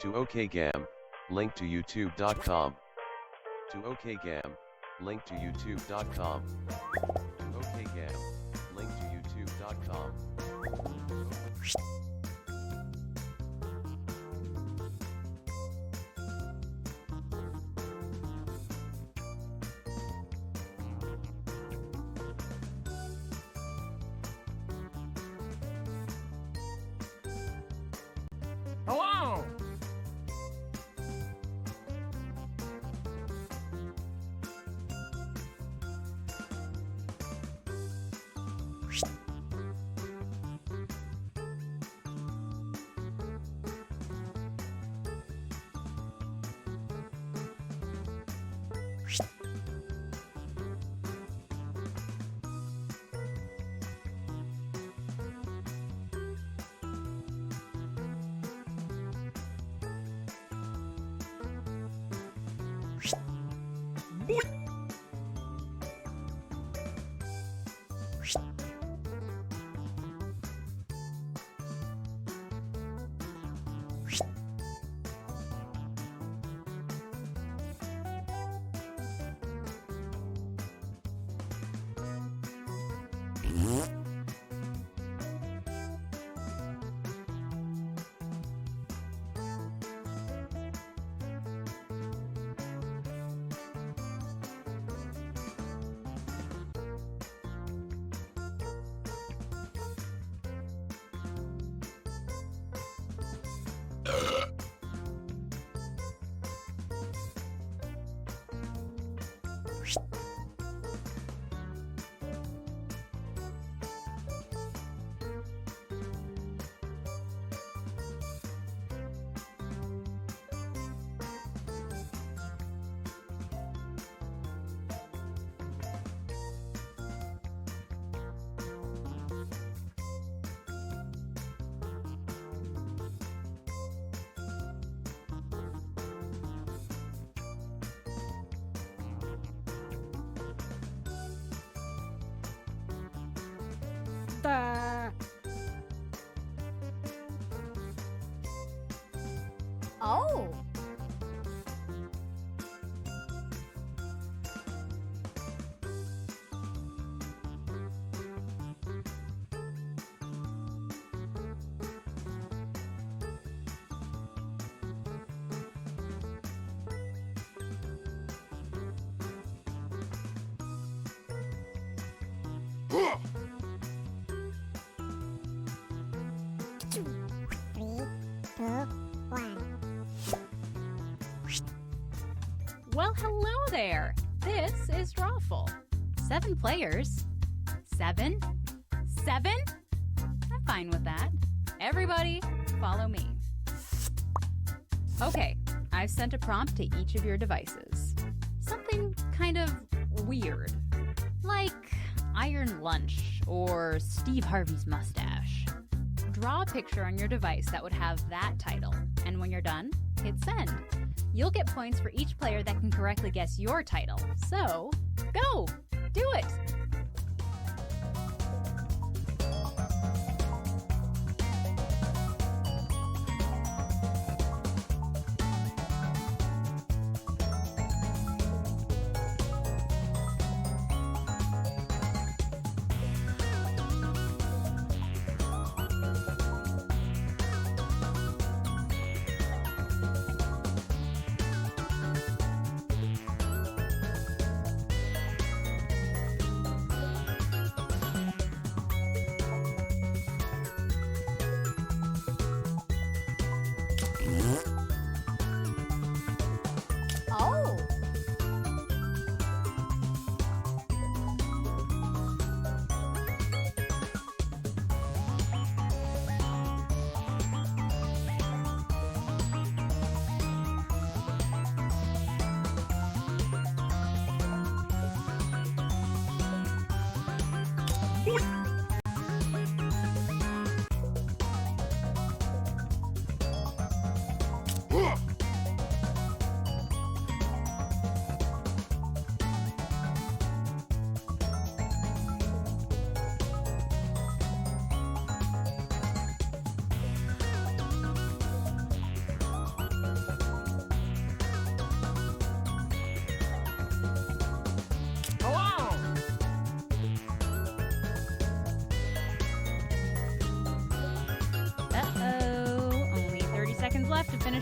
To OKGam, link to youtube.com. To OKGam, link to youtube.com. To OKGam, link to youtube.com. Hello! Oh! Well, hello there. This is Drawful. 7 players. 7? 7? I'm fine with that. Everybody, follow me. Okay, I've sent a prompt to each of your devices. Something kind of weird. Like Iron Lunch or Steve Harvey's mustache. Draw a picture on your device that would have that title, and when you're done, hit send. You'll get points for each player that can correctly guess your title. So, go! Do it!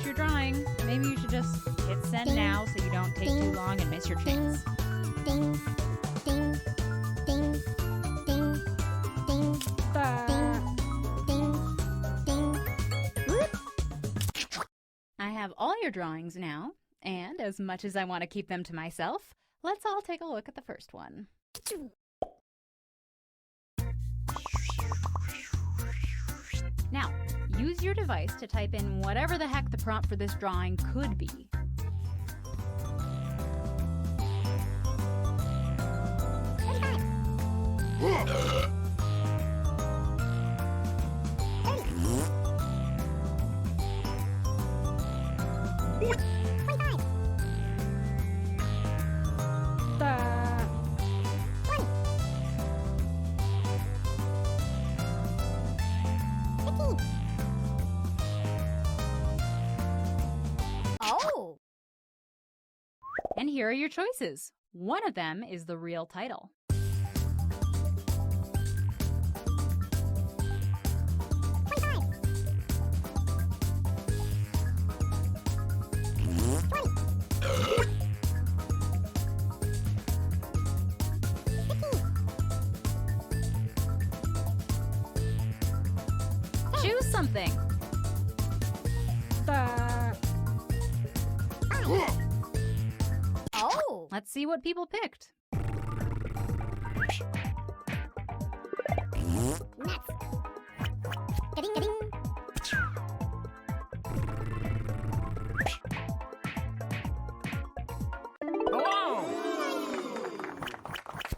finish your drawing. Maybe you should just hit send now so you don't take too long and miss your chance. Ding, ding, ding, ding, ding, ding, ding. Whoop. I have all your drawings now, and as much as I want to keep them to myself, let's all take a look at the first one. Now, use your device to type in whatever the heck the prompt for this drawing could be. Oh! And here are your choices. One of them is the real title. Choose something. Oh! Let's see what people picked. Nuts. Ding, ding. Hello!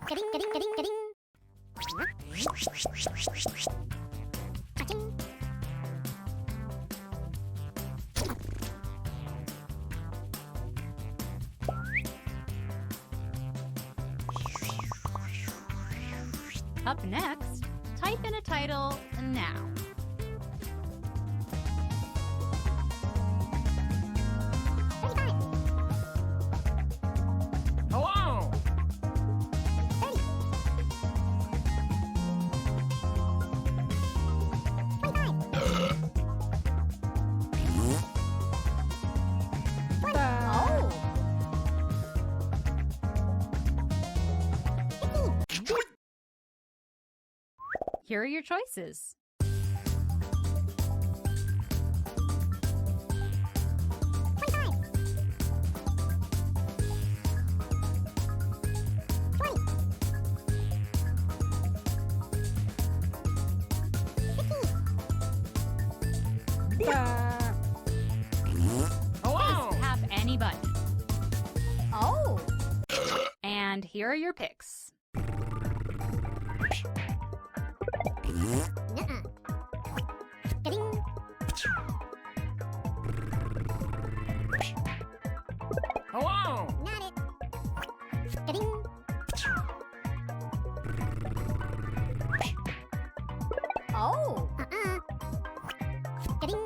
Ding, ding, ding, ding. Cha-ching. Up next, type in a title now. Hello! Oh! Here are your choices. Hello! Tap any button. Oh! And here are your picks. Nuh-uh. Ding. Hello! Not it. Ding. Oh! Uh-uh. Ding.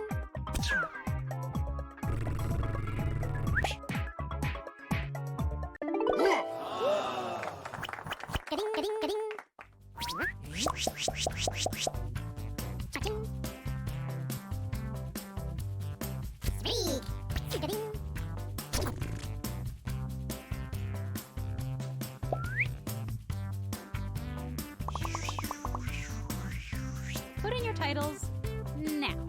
Ding, ding, ding. Cha-ching. Speak. Ding. Put in your titles now.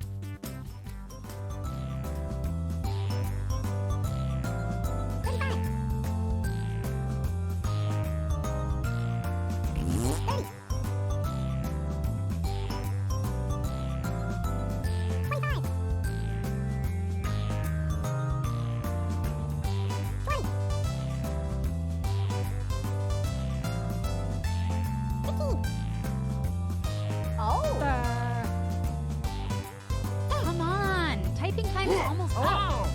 Come on, typing time is almost up. Hello!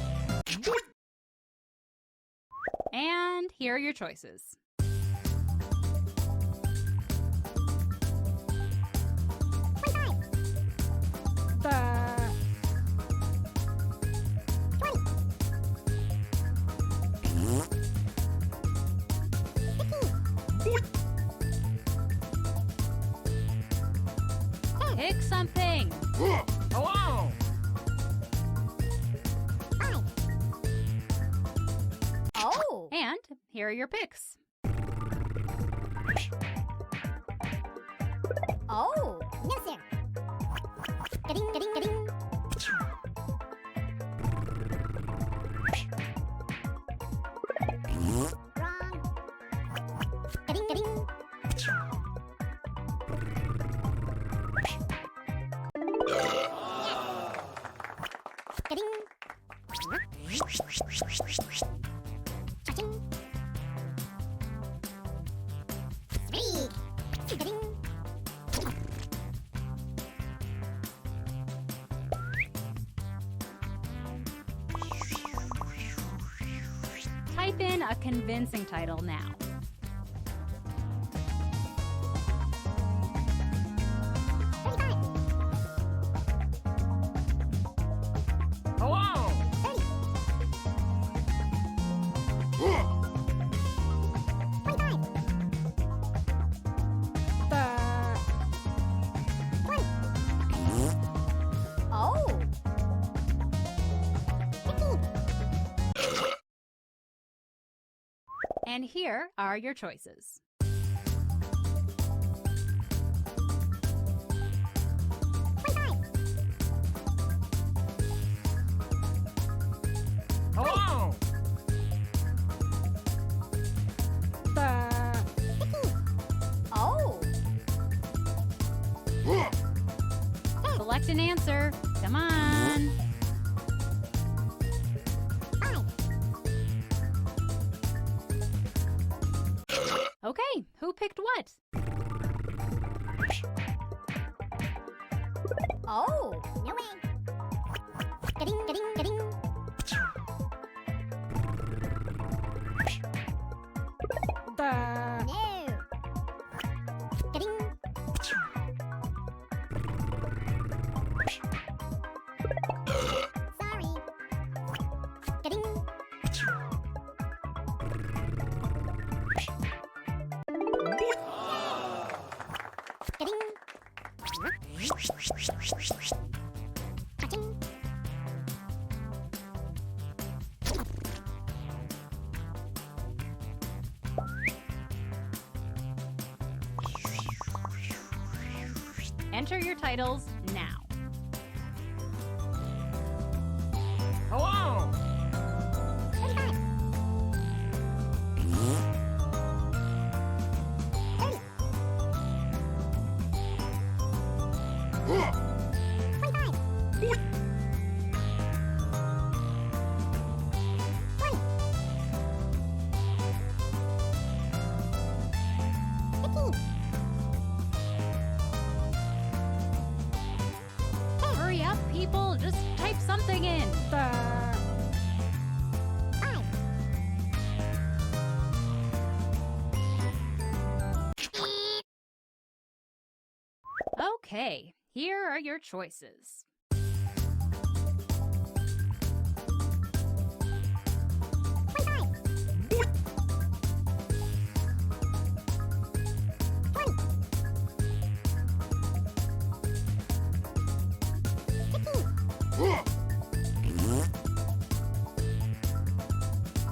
And here are your choices. Pick something. Hello! here are your picks. Oh, no, sir. Ga-ding, ga-ding, ga-ding. Wrong. Ga-ding, ga-ding. Ga-ding. Cha-ching. Three. Ga-ding. Type in a convincing title now. Hello! 25. Oh. 15. And here are your choices. 25. Hello! 15. Oh. Select an answer. Come on. 5. Okay, who picked what? Oh. No way. Ga-ding, ga-ding, ga-ding. No. Ga-ding. Sorry. Ga-ding. Ga-ding. Cha-ching. Enter your titles now. Hello! 25. 30. 25. 20. 15. Hurry up, people. Just type something in. 5. Okay, here are your choices. 25. 20. 15.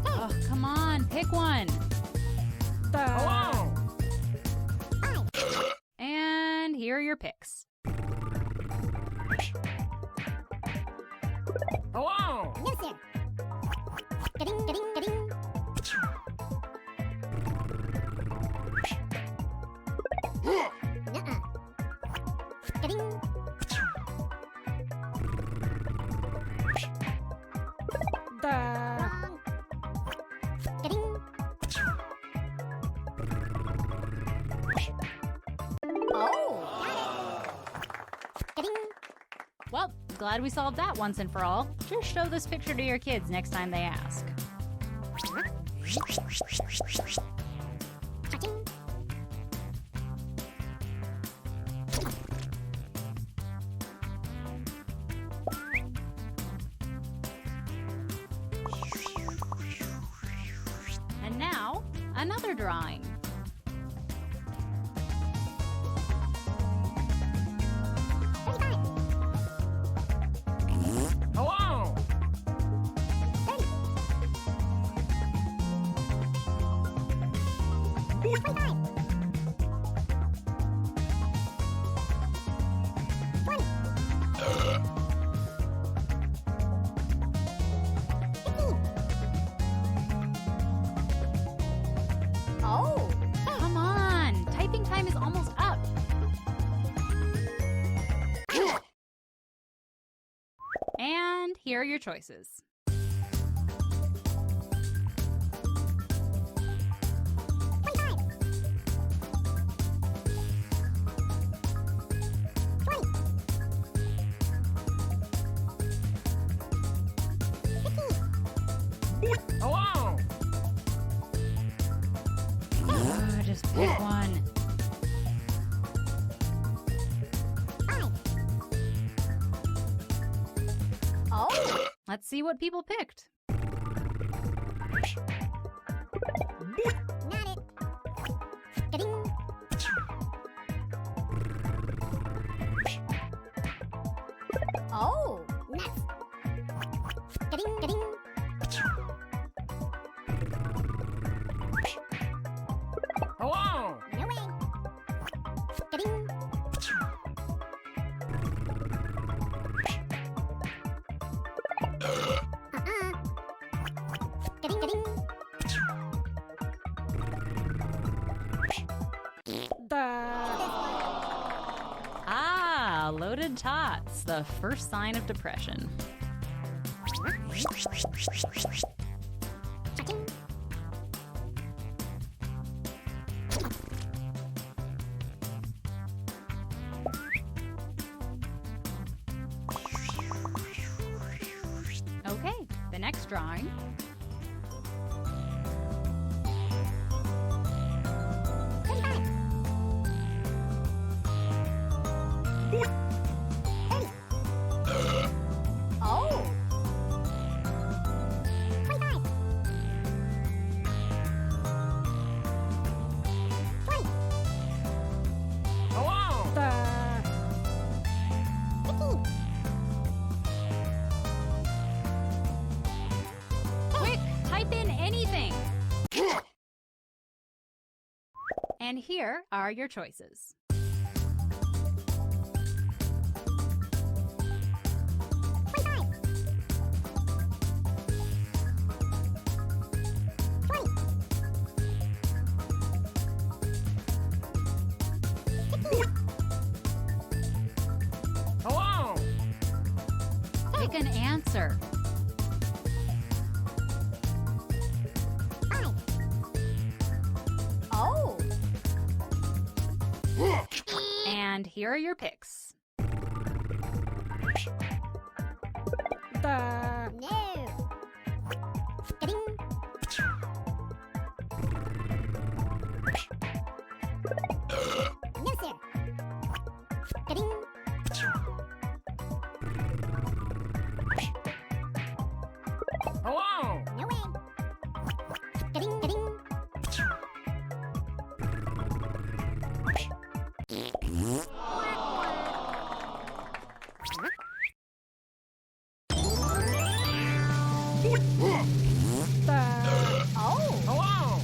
Oh, come on, pick one. Hello! 5. And here are your picks. Hello! No, sir. Ga-ding, ga-ding, ga-ding. Nuh-uh. Ga-ding. Wrong. Ga-ding. Oh, got it. Ga-ding. Well, glad we solved that once and for all. Just show this picture to your kids next time they ask. Cha-ching. And now, another drawing. 35. Hello! 30. Oh, Come on! Typing time is almost up. And here are your choices. Hello. Just pick one. oh, Let's see what people picked. not it. Ga-ding. Oh, nuts. Ga-ding, ga-ding. Hello. No way. Ga-ding. Ga-ding, ga-ding. Ah, loaded tots, the first sign of depression. Cha-ching. Okay, the next drawing. Oh. 25. 20. Hello. 15. Quick, type in anything. And here are your choices. 25. 20. 15. Hello. Pick an answer. 5. Oh. And here are your picks. No. Ga-ding. No, sir. Ga-ding. Hello. No way. Ga-ding, ga-ding. Oh. Hello.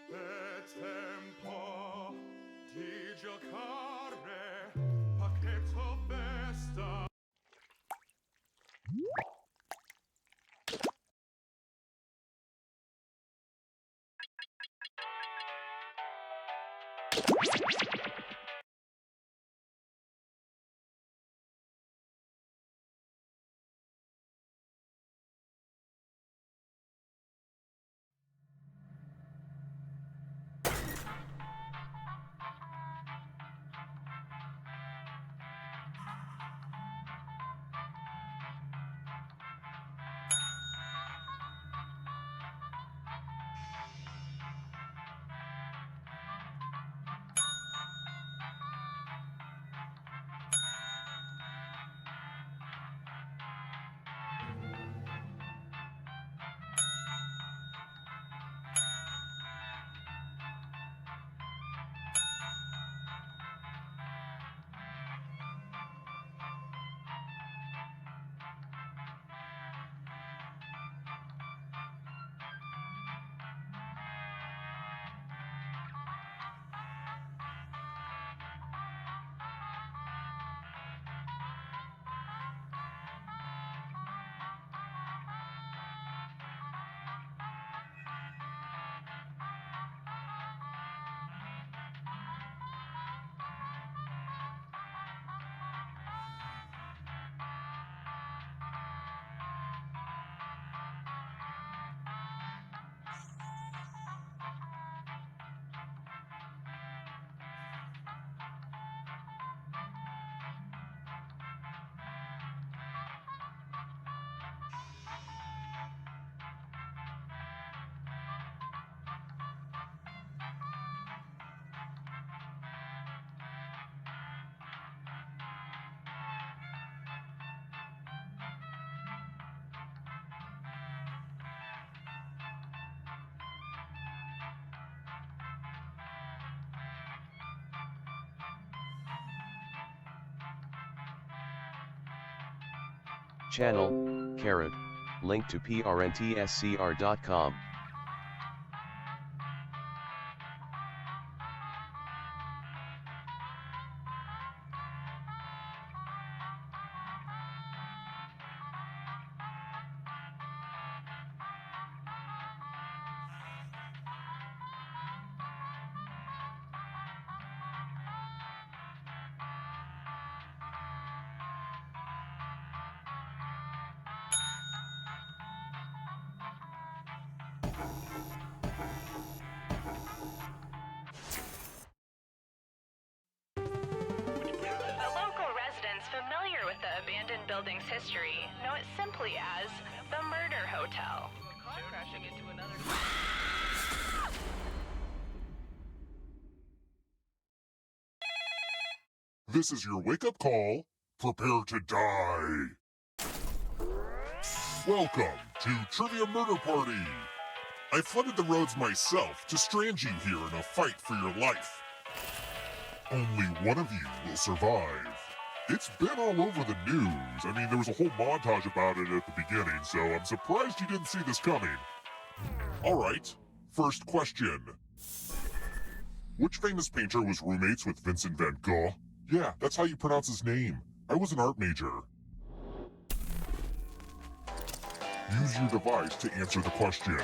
È tempo di giocare, pacchetto festa. Channel, carrot, link to prntscr.com. The local residents familiar with the abandoned building's history know it simply as the Murder Hotel. Crashing into another. This is your wake-up call. Prepare to die. Welcome to Trivia Murder Party. I flooded the roads myself to strand you here in a fight for your life. Only one of you will survive. It's been all over the news. I mean, there was a whole montage about it at the beginning, so I'm surprised you didn't see this coming. All right, first question. Which famous painter was roommates with Vincent van Gogh? Yeah, that's how you pronounce his name. I was an art major. Use your device to answer the question.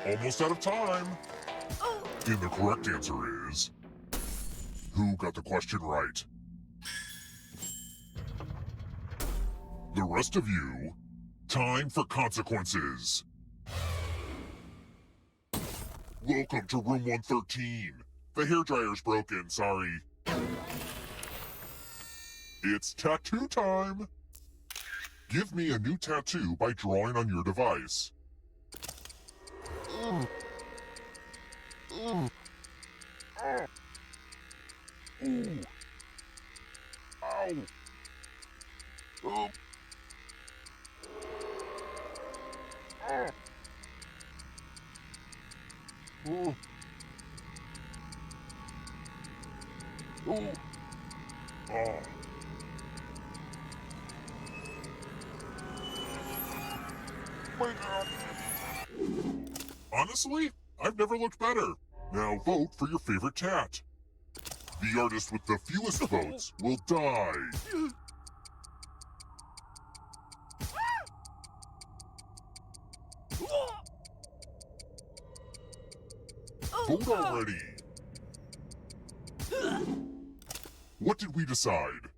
Almost out of time. And the correct answer is... Who got the question right? The rest of you, time for consequences. Welcome to room 113. The hairdryer's broken, sorry. It's tattoo time. Give me a new tattoo by drawing on your device. Honestly, I've never looked better. Now vote for your favorite tat. The artist with the fewest votes will die. Vote already. What did we decide?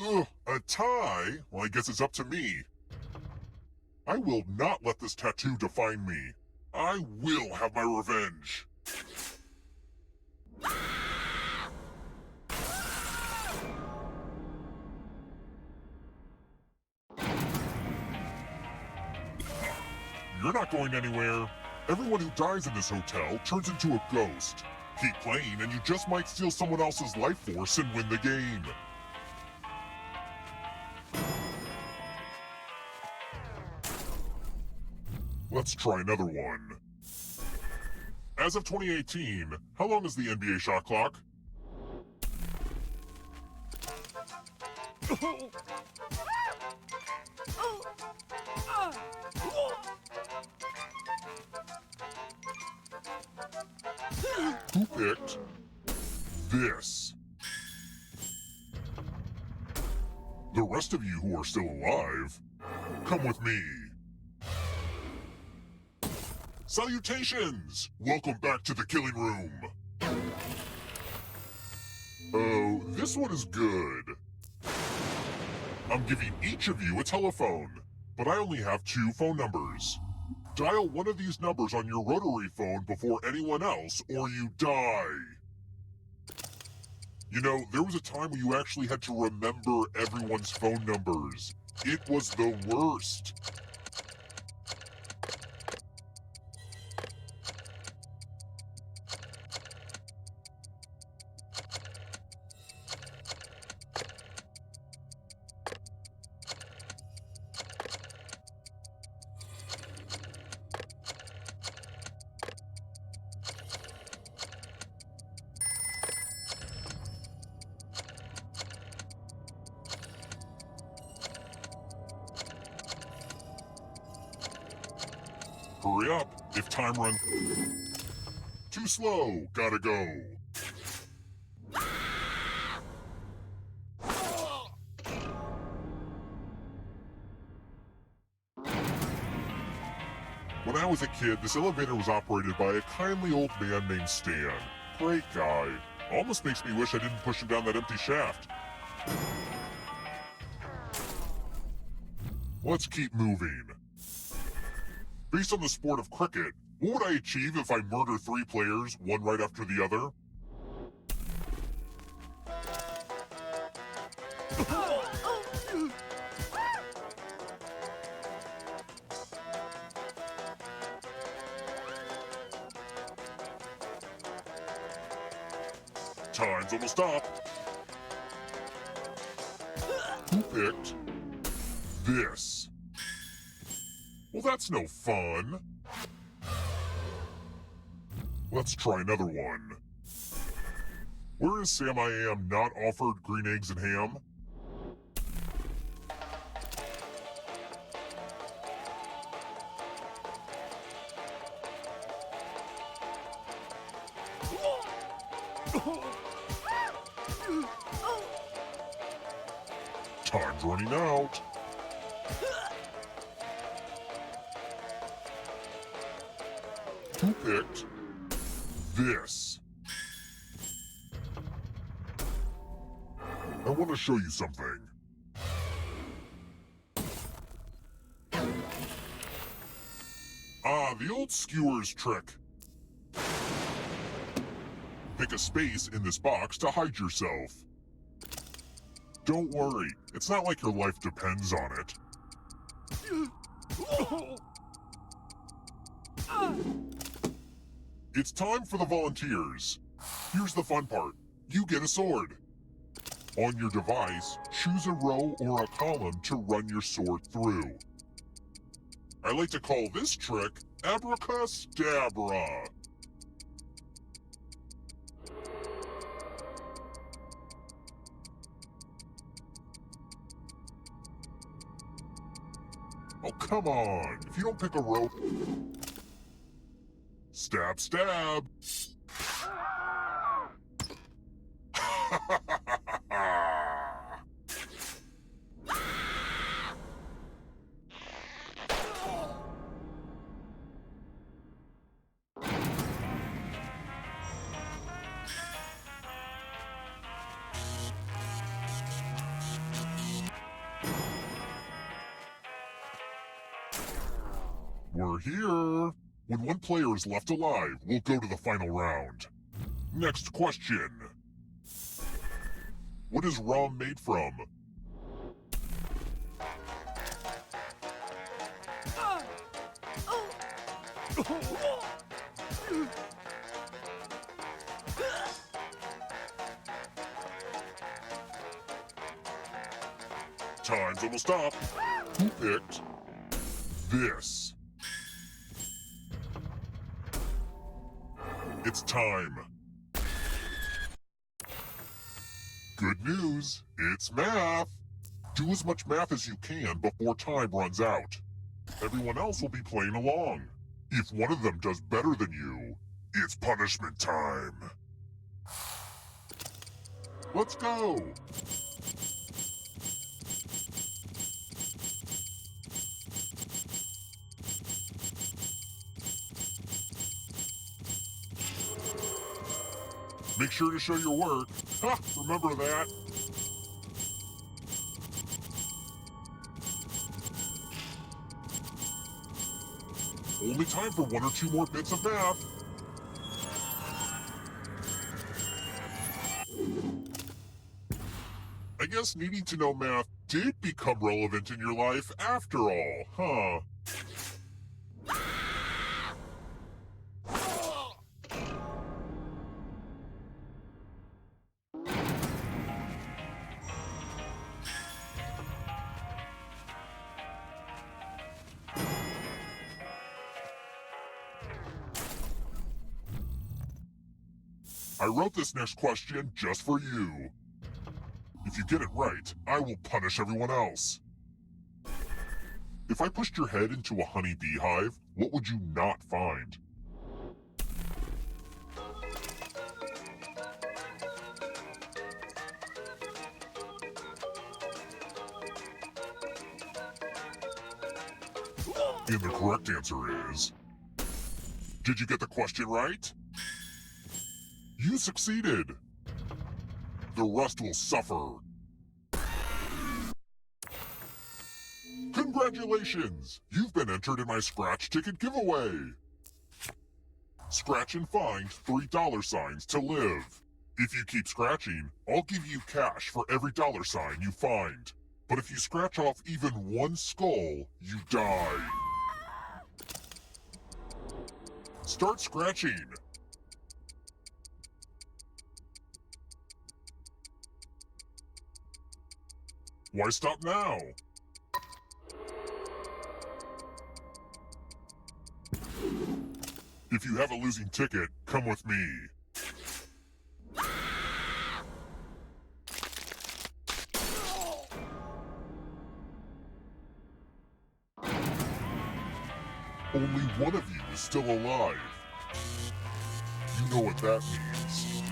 Ugh, a tie? Well, I guess it's up to me. I will not let this tattoo define me. I will have my revenge. You're not going anywhere. Everyone who dies in this hotel turns into a ghost. Keep playing and you just might steal someone else's life force and win the game. Let's try another one. As of 2018, how long is the NBA shot clock? Who picked this? The rest of you who are still alive, come with me. Salutations! Welcome back to the killing room. Oh, this one is good. I'm giving each of you a telephone, but I only have 2 phone numbers. Dial one of these numbers on your rotary phone before anyone else, or you die. You know, there was a time when you actually had to remember everyone's phone numbers. It was the worst. Hurry up, if time run... Too slow, gotta go. When I was a kid, this elevator was operated by a kindly old man named Stan. Great guy. Almost makes me wish I didn't push him down that empty shaft. Let's keep moving. Based on the sport of cricket, what would I achieve if I murder 3 players, one right after the other? Time's almost up. Who picked this? Well, that's no fun. Let's try another one. Where is Sam I Am not offered green eggs and ham? Time's running out. Who picked this? I want to show you something. Ah, the old skewers trick. Pick a space in this box to hide yourself. Don't worry, it's not like your life depends on it. It's time for the volunteers. Here's the fun part. You get a sword. On your device, choose a row or a column to run your sword through. I like to call this trick Abracastabra. Oh, come on. If you don't pick a row... Stab, stab. We're here. When one player is left alive, we'll go to the final round. Next question. What is rum made from? Time's almost up. Who picked this? It's time. Good news, it's math. Do as much math as you can before time runs out. Everyone else will be playing along. If one of them does better than you, it's punishment time. Let's go. Make sure to show your work. Ha! Remember that. Only time for 1 or 2 more bits of math. I guess needing to know math did become relevant in your life after all, huh? I wrote this next question just for you. If you get it right, I will punish everyone else. If I pushed your head into a honey beehive, what would you not find? And the correct answer is... Did you get the question right? You succeeded! The rest will suffer. Congratulations! You've been entered in my scratch ticket giveaway! Scratch and find $3 to live. If you keep scratching, I'll give you cash for every $sign you find. But if you scratch off even one skull, you die. Start scratching. Why stop now? If you have a losing ticket, come with me. Only one of you is still alive. You know what that means.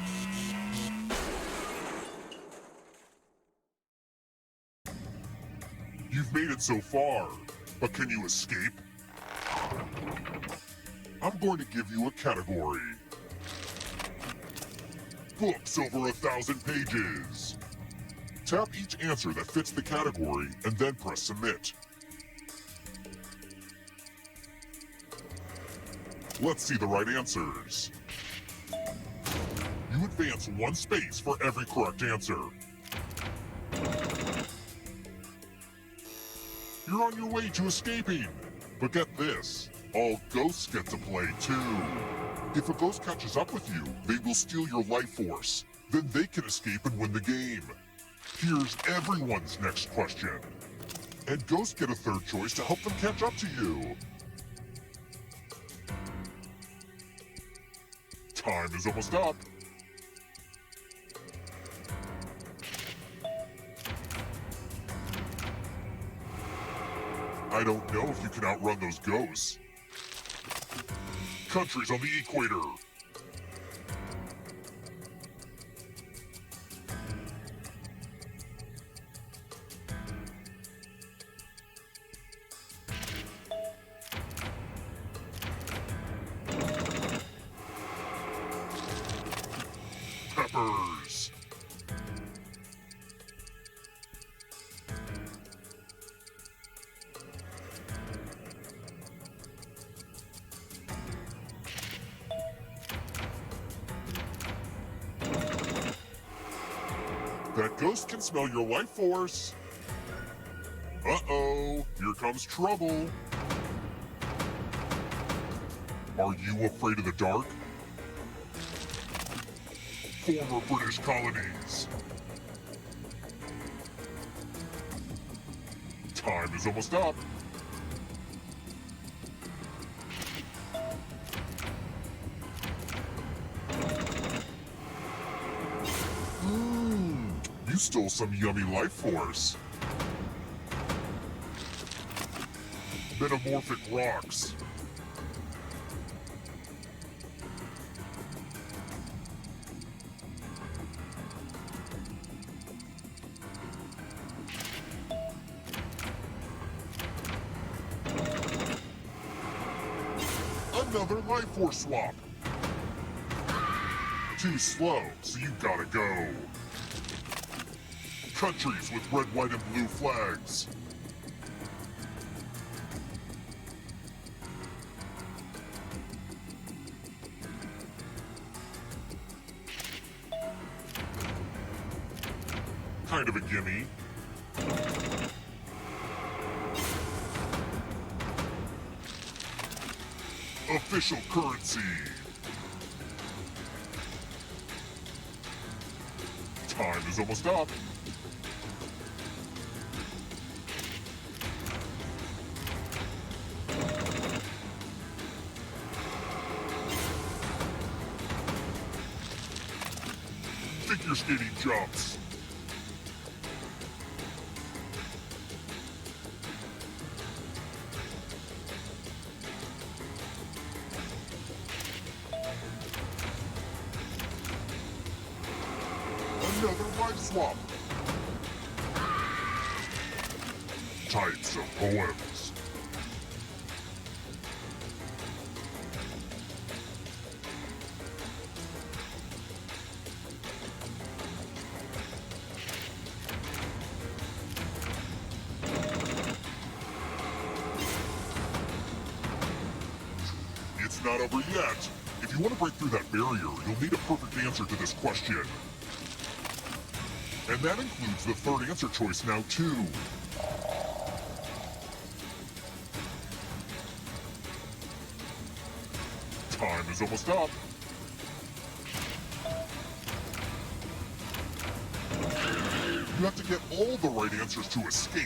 You've made it so far, but can you escape? I'm going to give you a category. Books over 1,000 pages. Tap each answer that fits the category and then press submit. Let's see the right answers. You advance 1 space for every correct answer. You're on your way to escaping. But get this, all ghosts get to play too. If a ghost catches up with you, they will steal your life force. Then they can escape and win the game. Here's everyone's next question. And ghosts get a third choice to help them catch up to you. Time is almost up. I don't know if you can outrun those ghosts. Countries on the equator. Peppers. That ghost can smell your life force. Uh-oh, here comes trouble. Are you afraid of the dark? Former British colonies. Time is almost up. You stole some yummy life force. Metamorphic rocks. Another life force swap. Too slow, so you gotta go. Countries with red, white, and blue flags. Kind of a gimme. Official currency. Time is almost up. Figure skating jumps. Another life swap. Types of poems. It's not over yet. If you want to break through that barrier, you'll need a perfect answer to this question. And that includes the third answer choice now, too. Time is almost up. You have to get all the right answers to escape.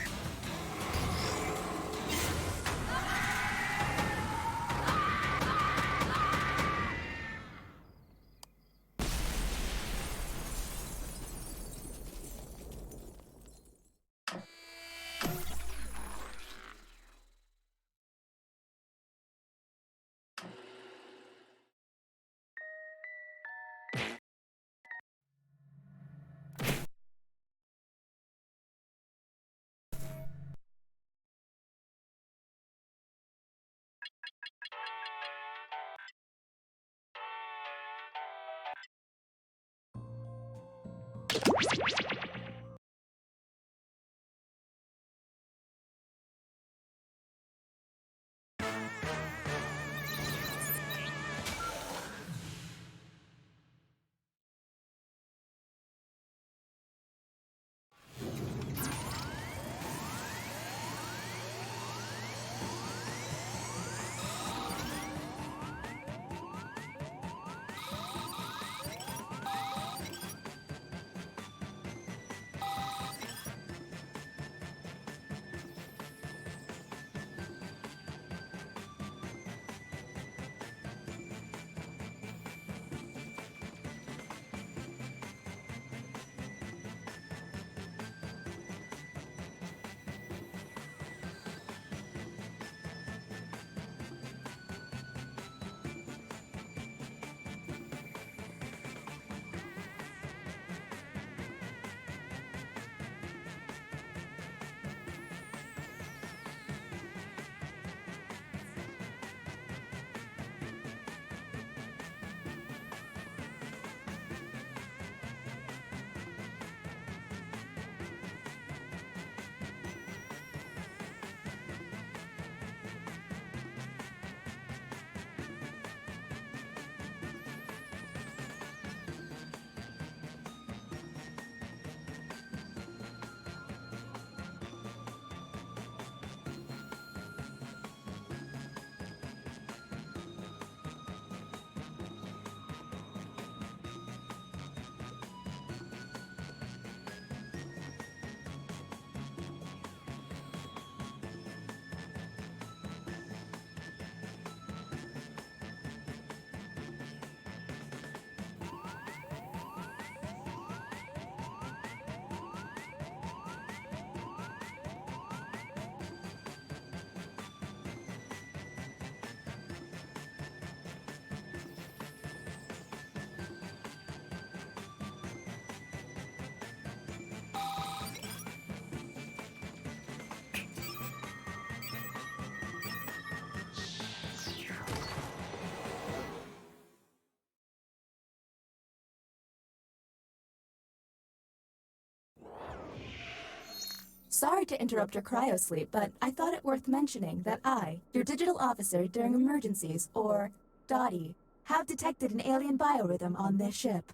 Sorry to interrupt your cryosleep, but I thought it worth mentioning that I, your digital officer during emergencies, or Dottie, have detected an alien biorhythm on this ship.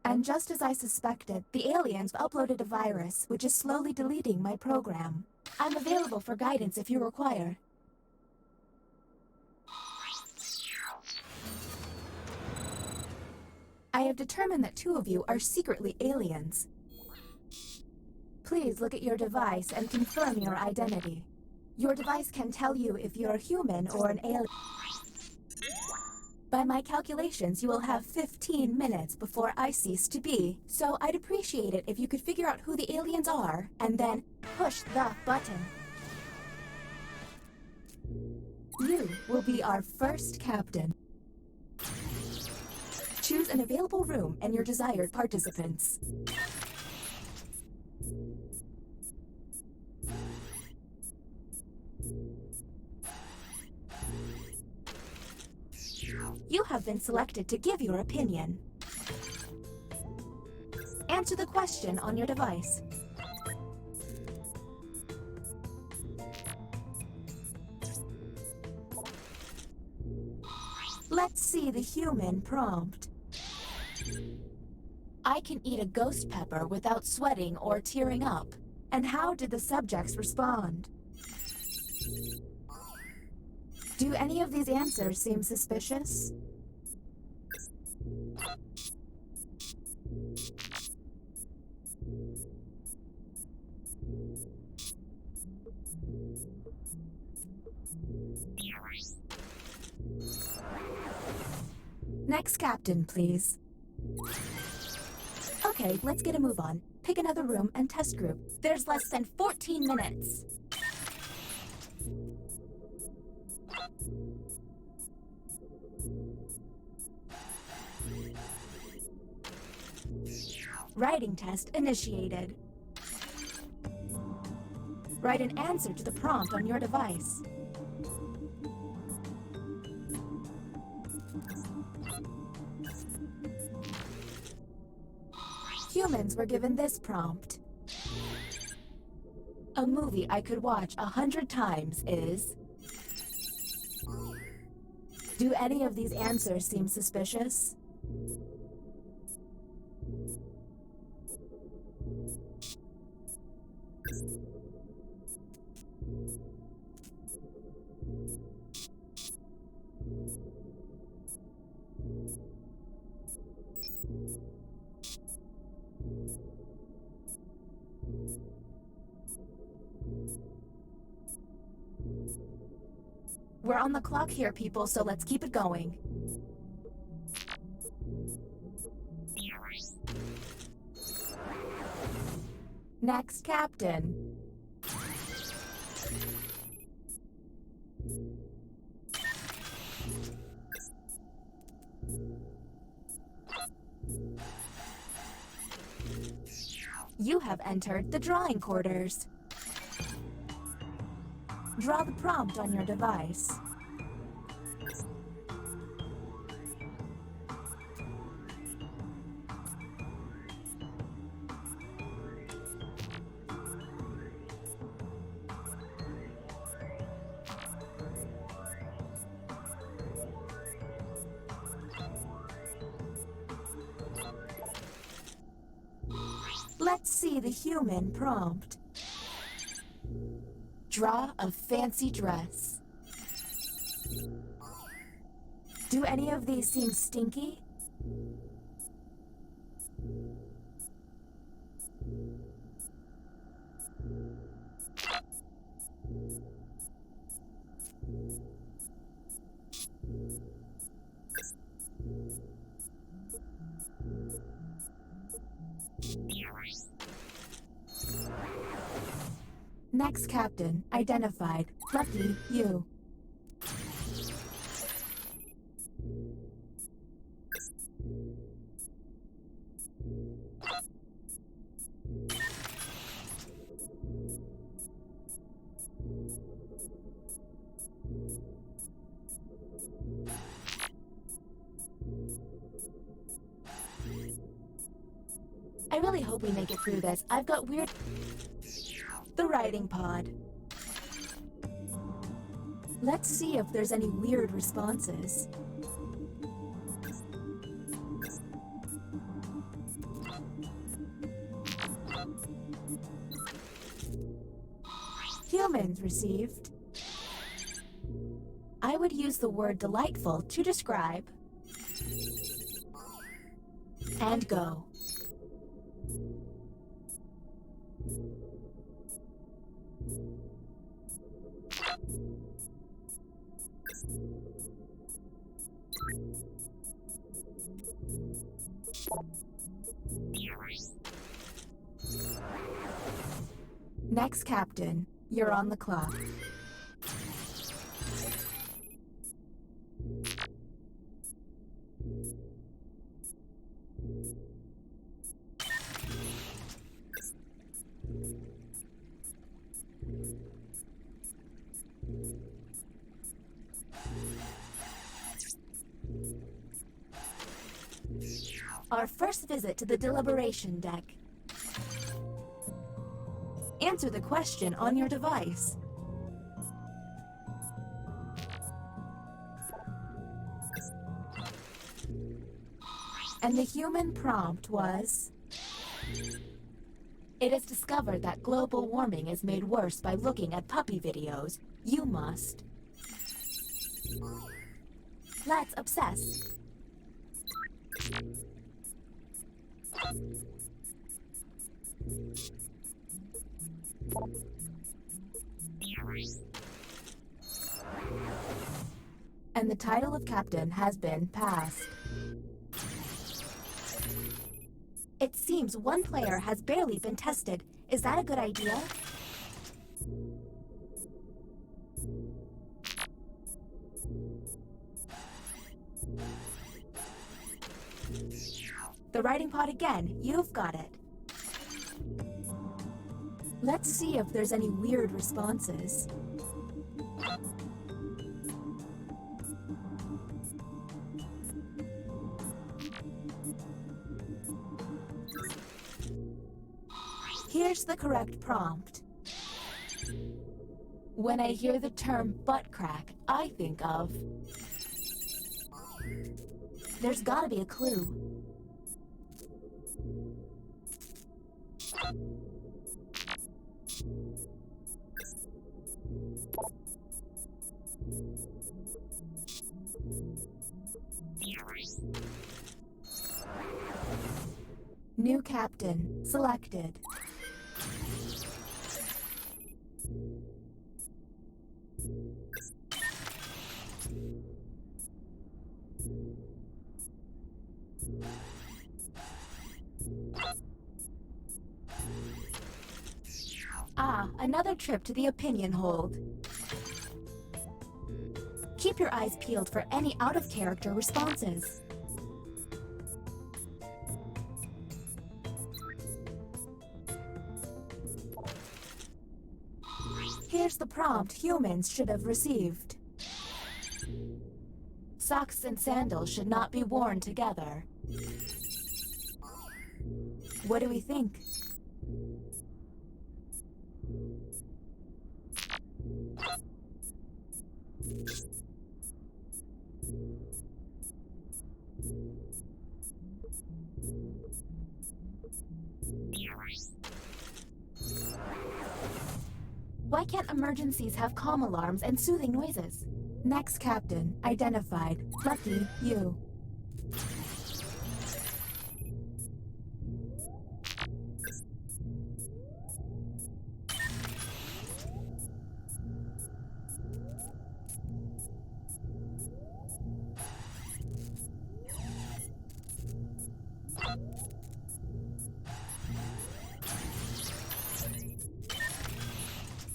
And just as I suspected, the aliens uploaded a virus which is slowly deleting my program. I'm available for guidance if you require. I have determined that 2 of you are secretly aliens. Please look at your device and confirm your identity. Your device can tell you if you're a human or an alien. By my calculations, you will have 15 minutes before I cease to be, so I'd appreciate it if you could figure out who the aliens are, and then push the button. You will be our first captain. Choose an available room and your desired participants. You have been selected to give your opinion. Answer the question on your device. Let's see the human prompt. I can eat a ghost pepper without sweating or tearing up. And how did the subjects respond? Do any of these answers seem suspicious? Next captain, please. Okay, let's get a move on. Pick another room and test group. There's less than 14 minutes. Writing test initiated. Write an answer to the prompt on your device. Humans were given this prompt. A movie I could watch 100 times is... Do any of these answers seem suspicious? We're on the clock here, people, so let's keep it going. Next captain. You have entered the drawing quarters. Draw the prompt on your device. Let's see the human prompt. Draw a fancy dress. Do any of these seem stinky? Next captain, identified. Lucky you. I really hope we make it through this. I've got weird... The writing pod. Let's see if there's any weird responses. Humans received. I would use the word delightful to describe. And go. Next captain, you're on the clock. Our first visit to the deliberation deck. Answer the question on your device. And the human prompt was... It is discovered that global warming is made worse by looking at puppy videos. You must... Let's obsess. And the title of captain has been passed. It seems one player has barely been tested. Is that a good idea? The writing pod again. You've got it. Let's see if there's any weird responses. Here's the correct prompt. When I hear the term butt crack, I think of... There's gotta be a clue. New captain selected. Ah, another trip to the opinion hold. Keep your eyes peeled for any out-of-character responses. Here's the prompt humans should have received. Socks and sandals should not be worn together. What do we think? Why can't emergencies have calm alarms and soothing noises? Next captain, identified. Lucky you.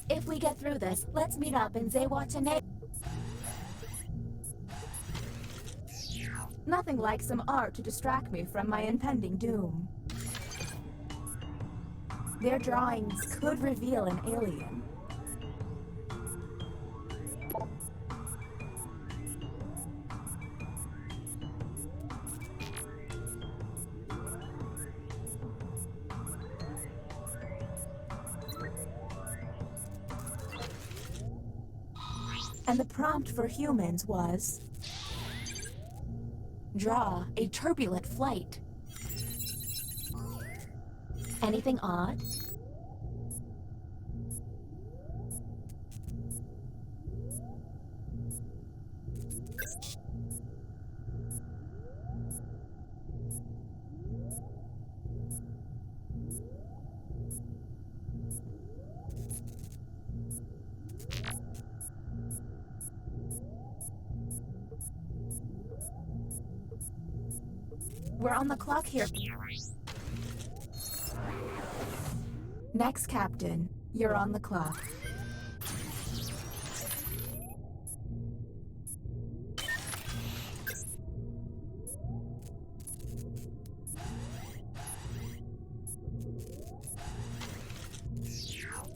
If we get through this, let's meet up in Zewatane. Nothing like some art to distract me from my impending doom. Their drawings could reveal an alien. And the prompt for humans was... Draw a turbulent flight. Anything odd? We're on the clock here. Next captain, you're on the clock.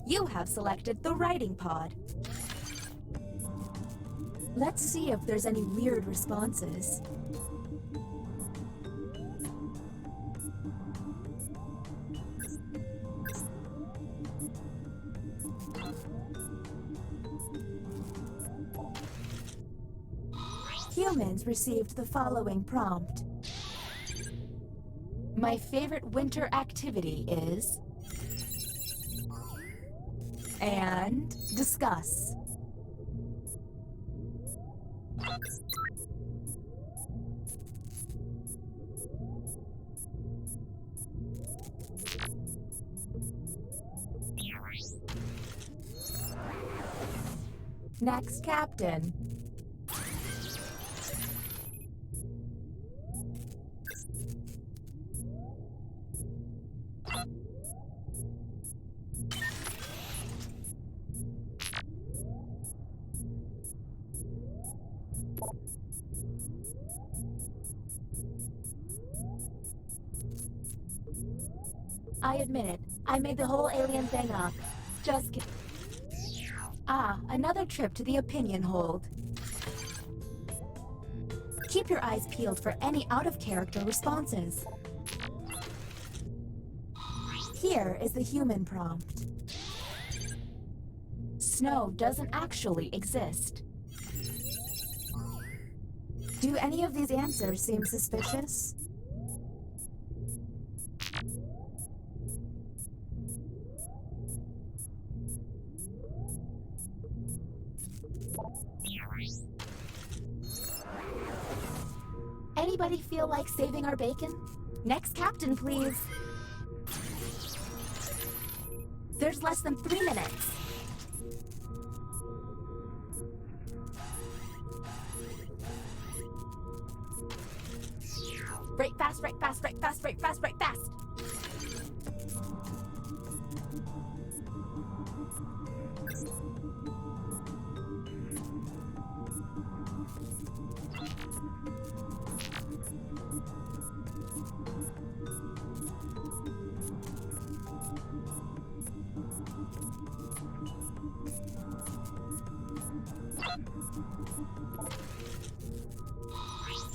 You have selected the writing pod. Let's see if there's any weird responses. Humans received the following prompt. My favorite winter activity is... And discuss. Next, Captain. I admit it. I made the whole alien thing up. Just kidding. Ah, another trip to the opinion hold. Keep your eyes peeled for any out-of-character responses. Here is the human prompt. Snow doesn't actually exist. Do any of these answers seem suspicious? Anybody feel like saving our bacon? Next captain, please. There's less than 3 minutes. Right fast, right fast, right fast, right fast, right fast.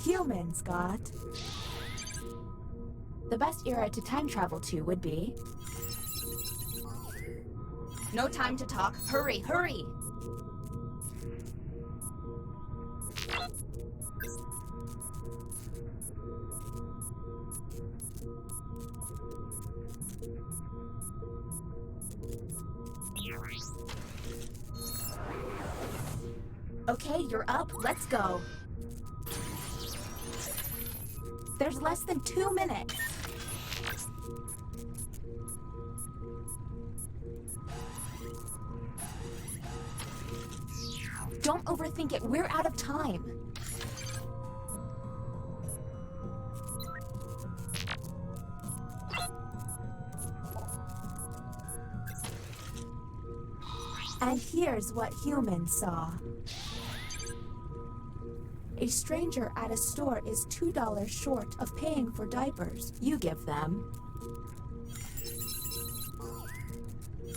Humans got... The best era to time travel to would be... No time to talk. Hurry, hurry! Okay, you're up. Let's go. There's less than 2 minutes. Don't overthink it. We're out of time. And here's what humans saw. A stranger at a store is $2 short of paying for diapers you give them.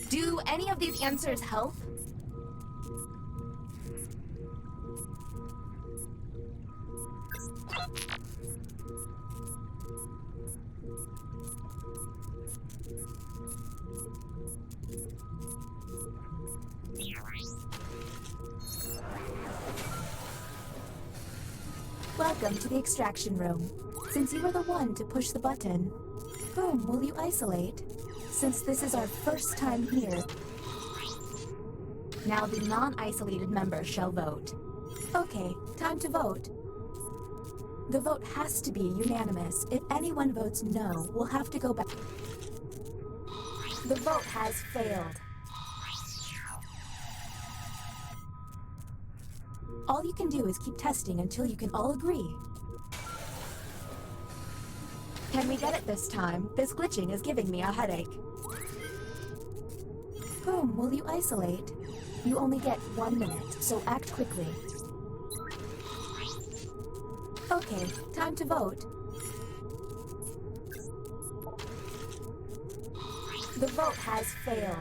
Do any of these answers help? Welcome to the extraction room. Since you were the one to push the button, whom will you isolate? Since this is our first time here, now the non-isolated member shall vote. Okay, time to vote. The vote has to be unanimous. If anyone votes no, we'll have to go back. The vote has failed. All you can do is keep testing until you can all agree. Can we get it this time? This glitching is giving me a headache. Whom will you isolate? You only get 1 minute, so act quickly. Okay, time to vote. The vote has failed.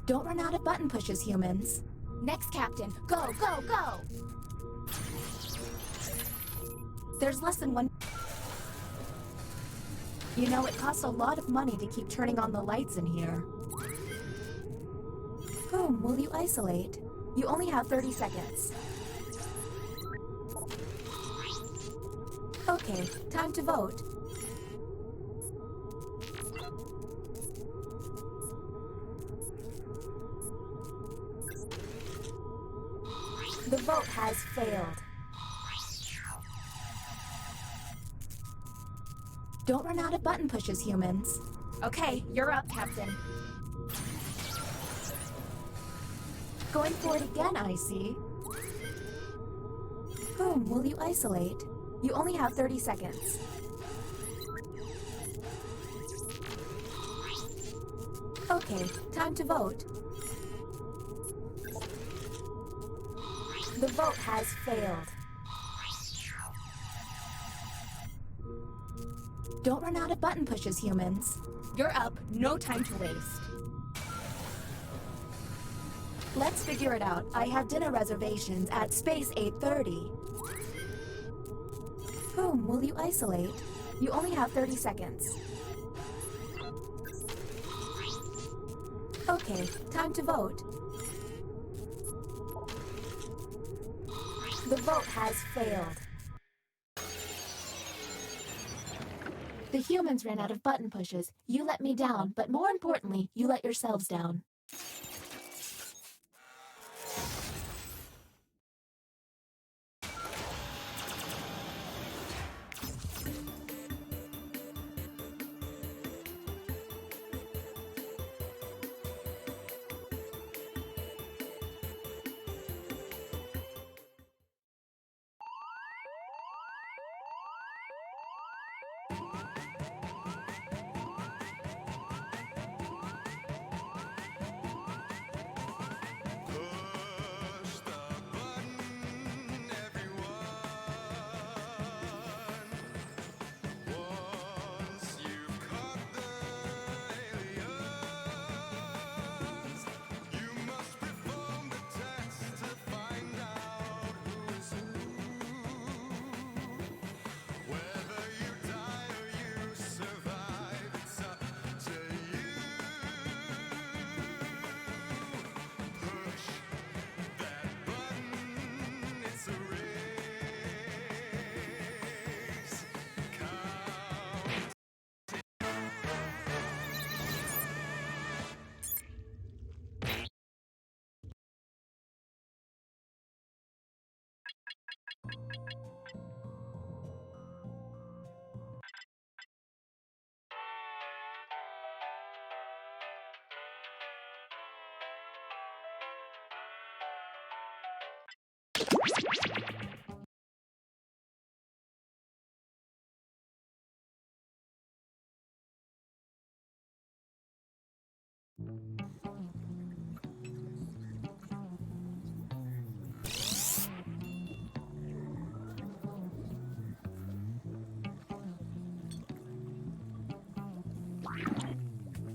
Don't run out of button pushes, humans. Next captain, go, go, go! There's less than 1... You know, it costs a lot of money to keep turning on the lights in here. Whom will you isolate? You only have 30 seconds. Okay, time to vote. The vote has failed. Don't run out of button pushes, humans. Okay, you're up, Captain. Going for it again, I see. Whom will you isolate? You only have 30 seconds. Okay, time to vote. The vote has failed. Don't run out of button pushes, humans. You're up, no time to waste. Let's figure it out. I have dinner reservations at Space 830. Whom will you isolate? You only have 30 seconds. Okay, time to vote. The vote has failed. The humans ran out of button pushes. You let me down, but more importantly, you let yourselves down.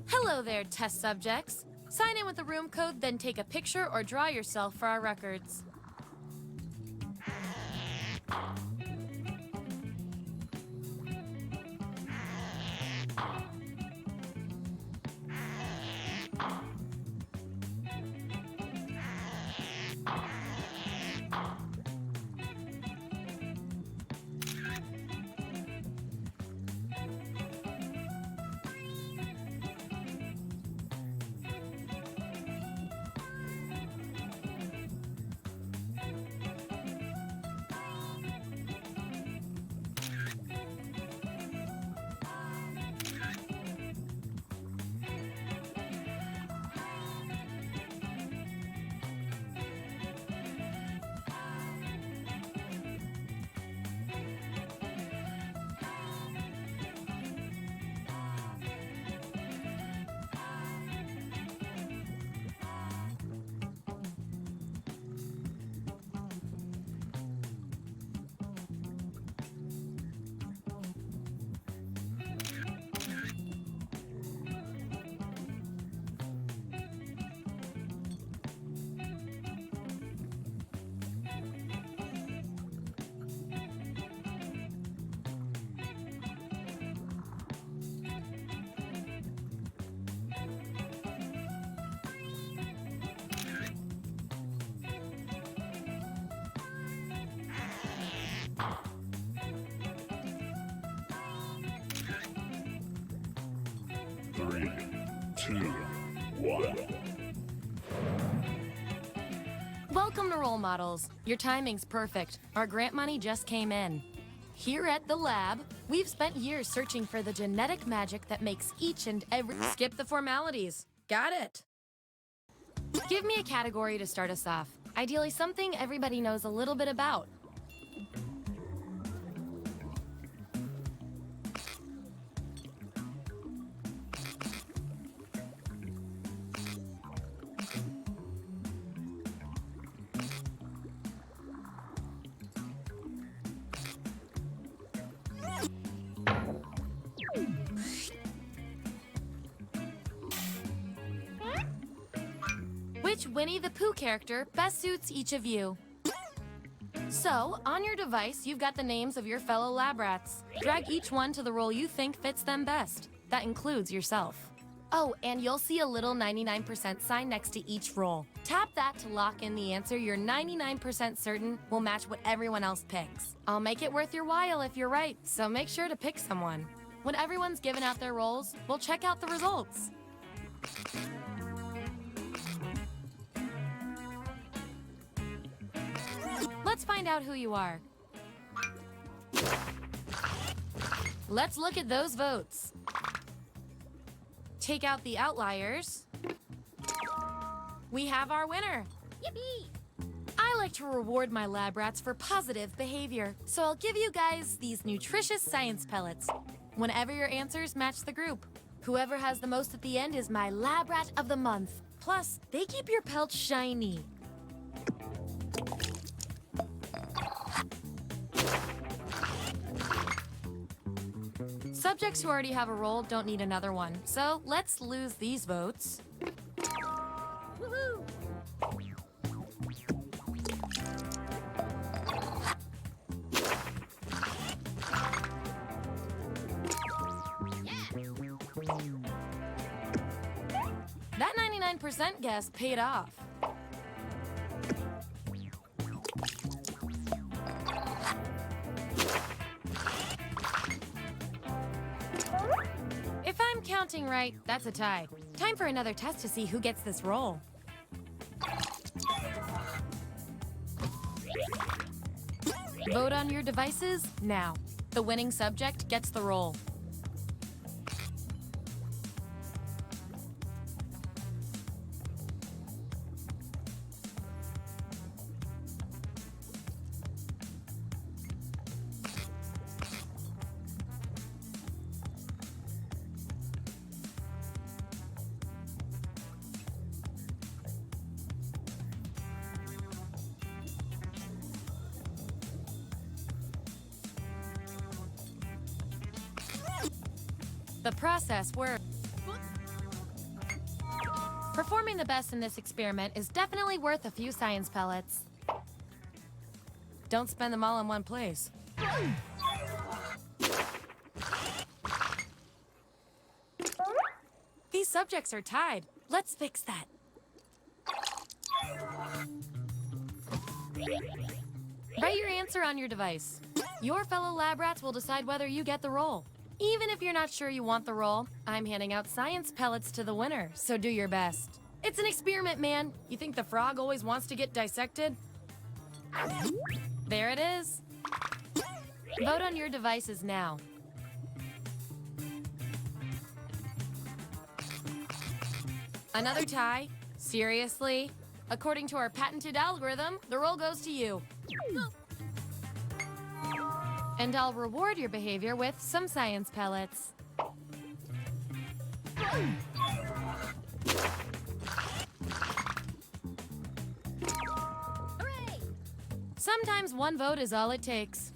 Hello there, test subjects. Sign in with the room code, then take a picture or draw yourself for our records. Welcome to Role Models. Your timing's perfect. Our grant money just came in. Here at the lab, we've spent years searching for the genetic magic that makes each and every... Skip the formalities. Got it. Give me a category to start us off. Ideally, something everybody knows a little bit about. Which Winnie the Pooh character best suits each of you? So, on your device, you've got the names of your fellow lab rats. Drag each one to the role you think fits them best. That includes yourself. Oh, and you'll see a little 99% sign next to each role. Tap that to lock in the answer you're 99% certain will match what everyone else picks. I'll make it worth your while if you're right, so make sure to pick someone. When everyone's given out their roles, we'll check out the results. Let's find out who you are. Let's look at those votes. Take out the outliers. We have our winner. Yippee! I like to reward my lab rats for positive behavior, so I'll give you guys these nutritious science pellets whenever your answers match the group. Whoever has the most at the end is my lab rat of the month. Plus, they keep your pelts shiny. Subjects who already have a role don't need another one, so let's lose these votes. Woohoo! That 99% guess paid off. If I'm counting right, that's a tie. Time for another test to see who gets this role. Vote on your devices now. The winning subject gets the role. The process works. Performing the best in this experiment is definitely worth a few science pellets. Don't spend them all in one place. These subjects are tied. Let's fix that. Write your answer on your device. Your fellow lab rats will decide whether you get the role. Even if you're not sure you want the role, I'm handing out science pellets to the winner, so do your best. It's an experiment, man. You think the frog always wants to get dissected? There it is. Vote on your devices now. Another tie? Seriously? According to our patented algorithm, the role goes to you. And I'll reward your behavior with some science pellets. Hooray! Sometimes one vote is all it takes.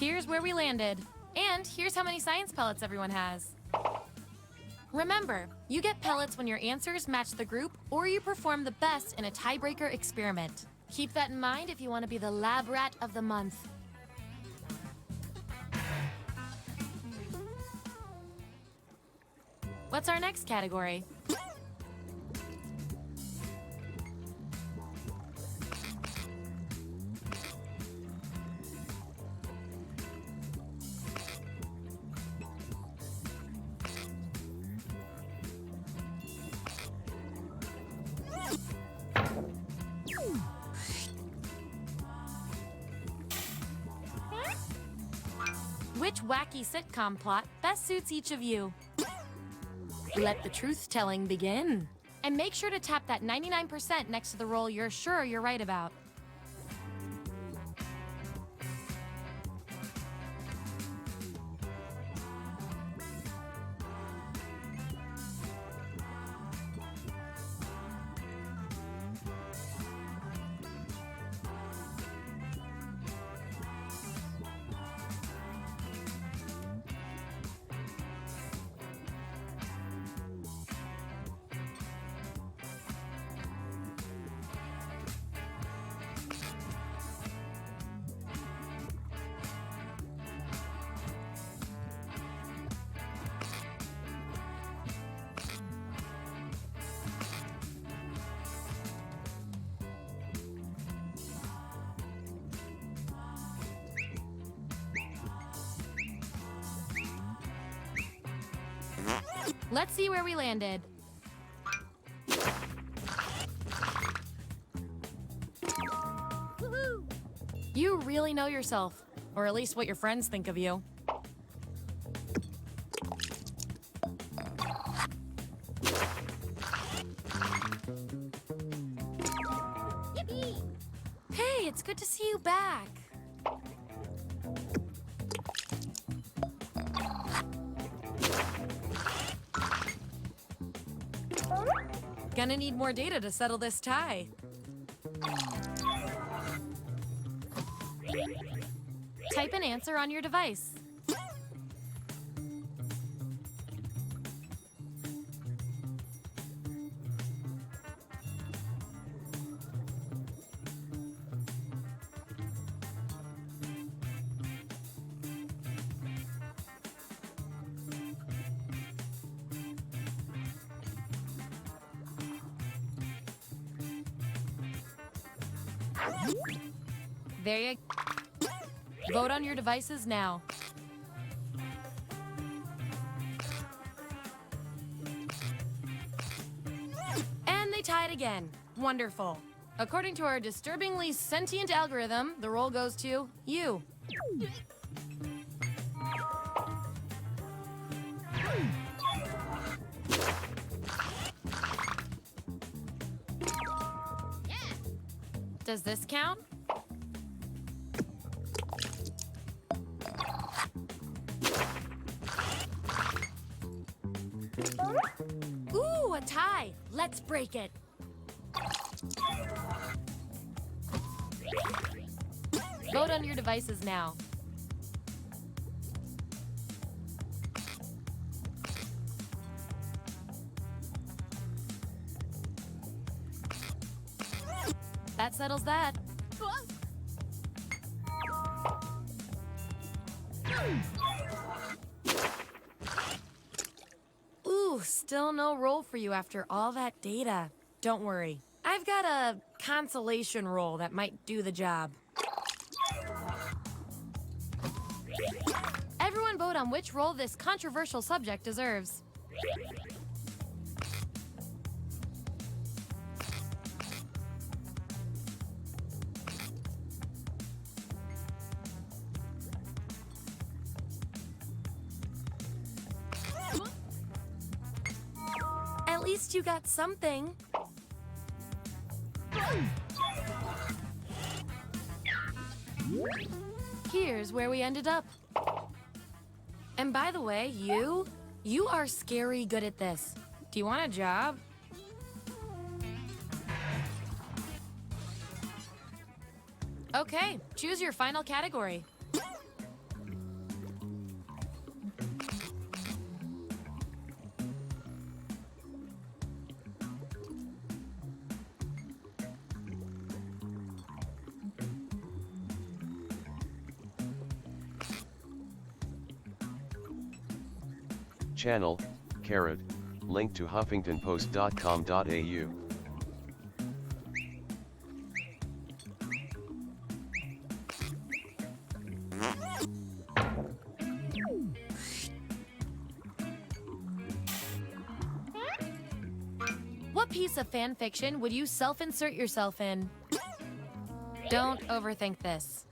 Here's where we landed. And here's how many science pellets everyone has. Remember, you get pellets when your answers match the group or you perform the best in a tiebreaker experiment. Keep that in mind if you want to be the lab rat of the month. What's our next category? Which wacky sitcom plot best suits each of you? Let the truth-telling begin. And make sure to tap that 99% next to the role you're sure you're right about. Let's see where we landed. Woohoo! You really know yourself, or at least what your friends think of you. Yippee! Hey, it's good to see you back. Gonna need more data to settle this tie. Type an answer on your device. There you go. Vote on your devices now. And they tied again. Wonderful. According to our disturbingly sentient algorithm, the roll goes to you. Does this count? Ooh, a tie. Let's break it. Vote on your devices now. That settles that. Ooh, still no roll for you after all that data. Don't worry. I've got a consolation roll that might do the job. Everyone vote on which role this controversial subject deserves. At least you got something. Here's where we ended up. And by the way, you are scary good at this. Do you want a job? Okay, choose your final category. Channel, Carrot, link to huffingtonpost.com.au. What piece of fan fiction would you self-insert yourself in? Don't overthink this.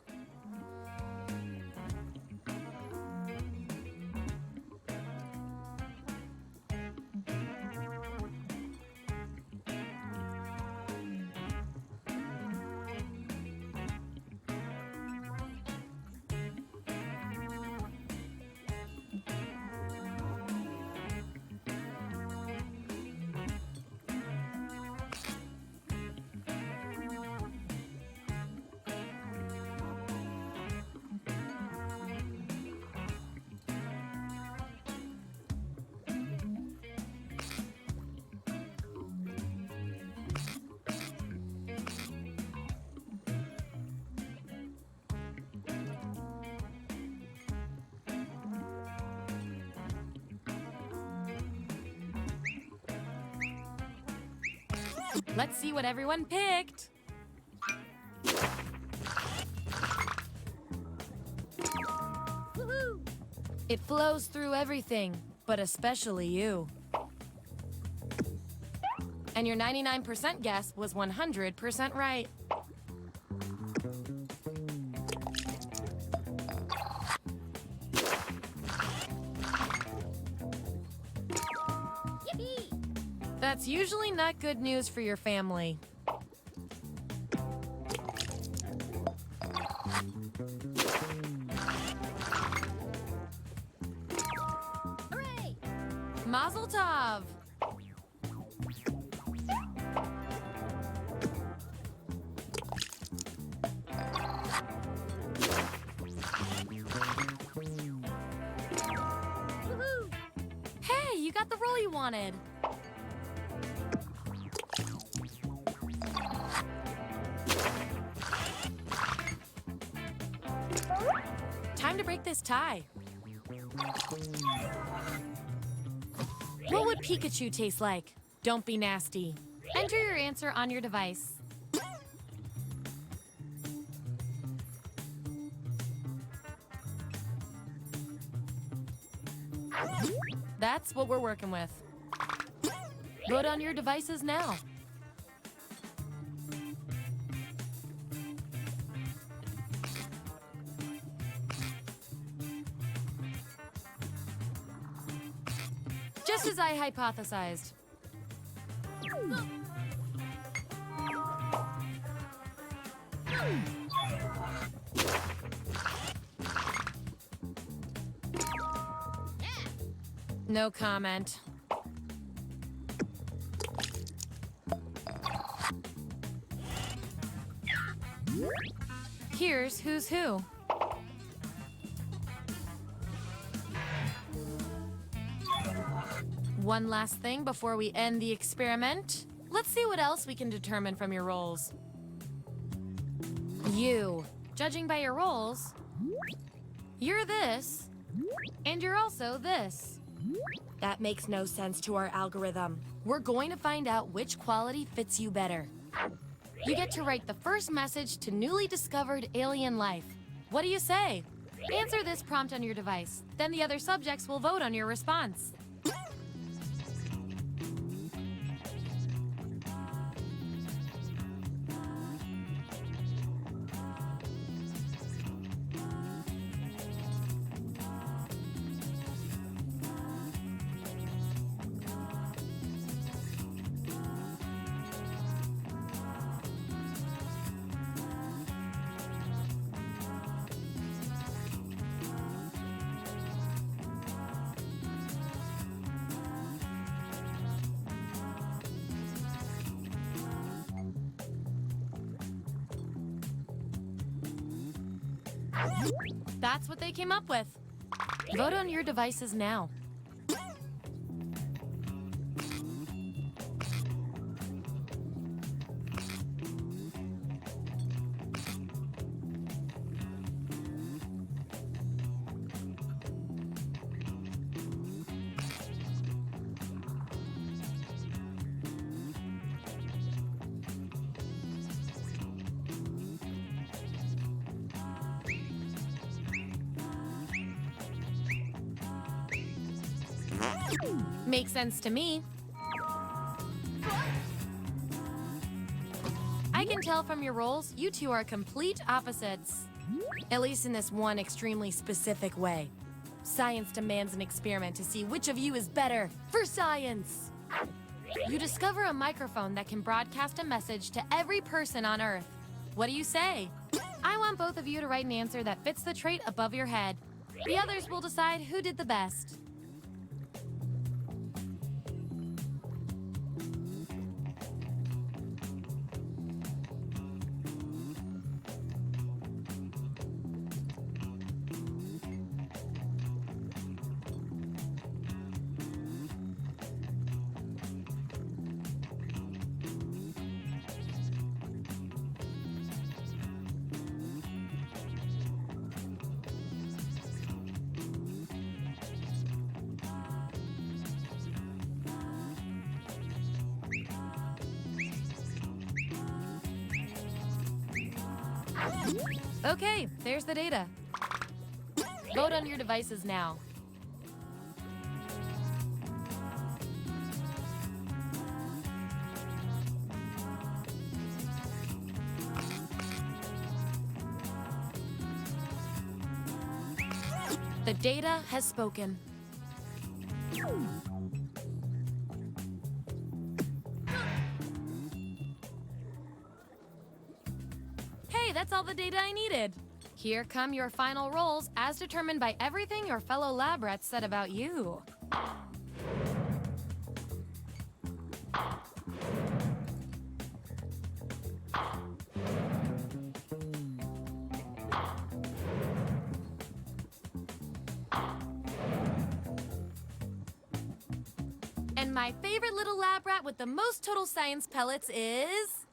Let's see what everyone picked. Woohoo! It flows through everything, but especially you. And your 99% guess was 100% right. Yippee! That's usually not good news for your family. Hooray! Mazel tov! Woohoo! Hey, you got the role you wanted. Time to break this tie. What would Pikachu taste like? Don't be nasty. Enter your answer on your device. That's what we're working with. Vote on your devices now. Just as I hypothesized. No comment. Here's who's who. One last thing before we end the experiment. Let's see what else we can determine from your rolls. You. Judging by your rolls, you're this, and you're also this. That makes no sense to our algorithm. We're going to find out which quality fits you better. You get to write the first message to newly discovered alien life. What do you say? Answer this prompt on your device. Then the other subjects will vote on your response. That's what they came up with. Vote on your devices now. Makes sense to me. I can tell from your roles, you two are complete opposites. At least in this one extremely specific way. Science demands an experiment to see which of you is better. For science! You discover a microphone that can broadcast a message to every person on Earth. What do you say? I want both of you to write an answer that fits the trait above your head. The others will decide who did the best. Okay, there's the data. Vote on your devices now. The data has spoken. Hey, that's all the data I needed. Here come your final rolls as determined by everything your fellow lab rats said about you. And my favorite little lab rat with the most total science pellets is...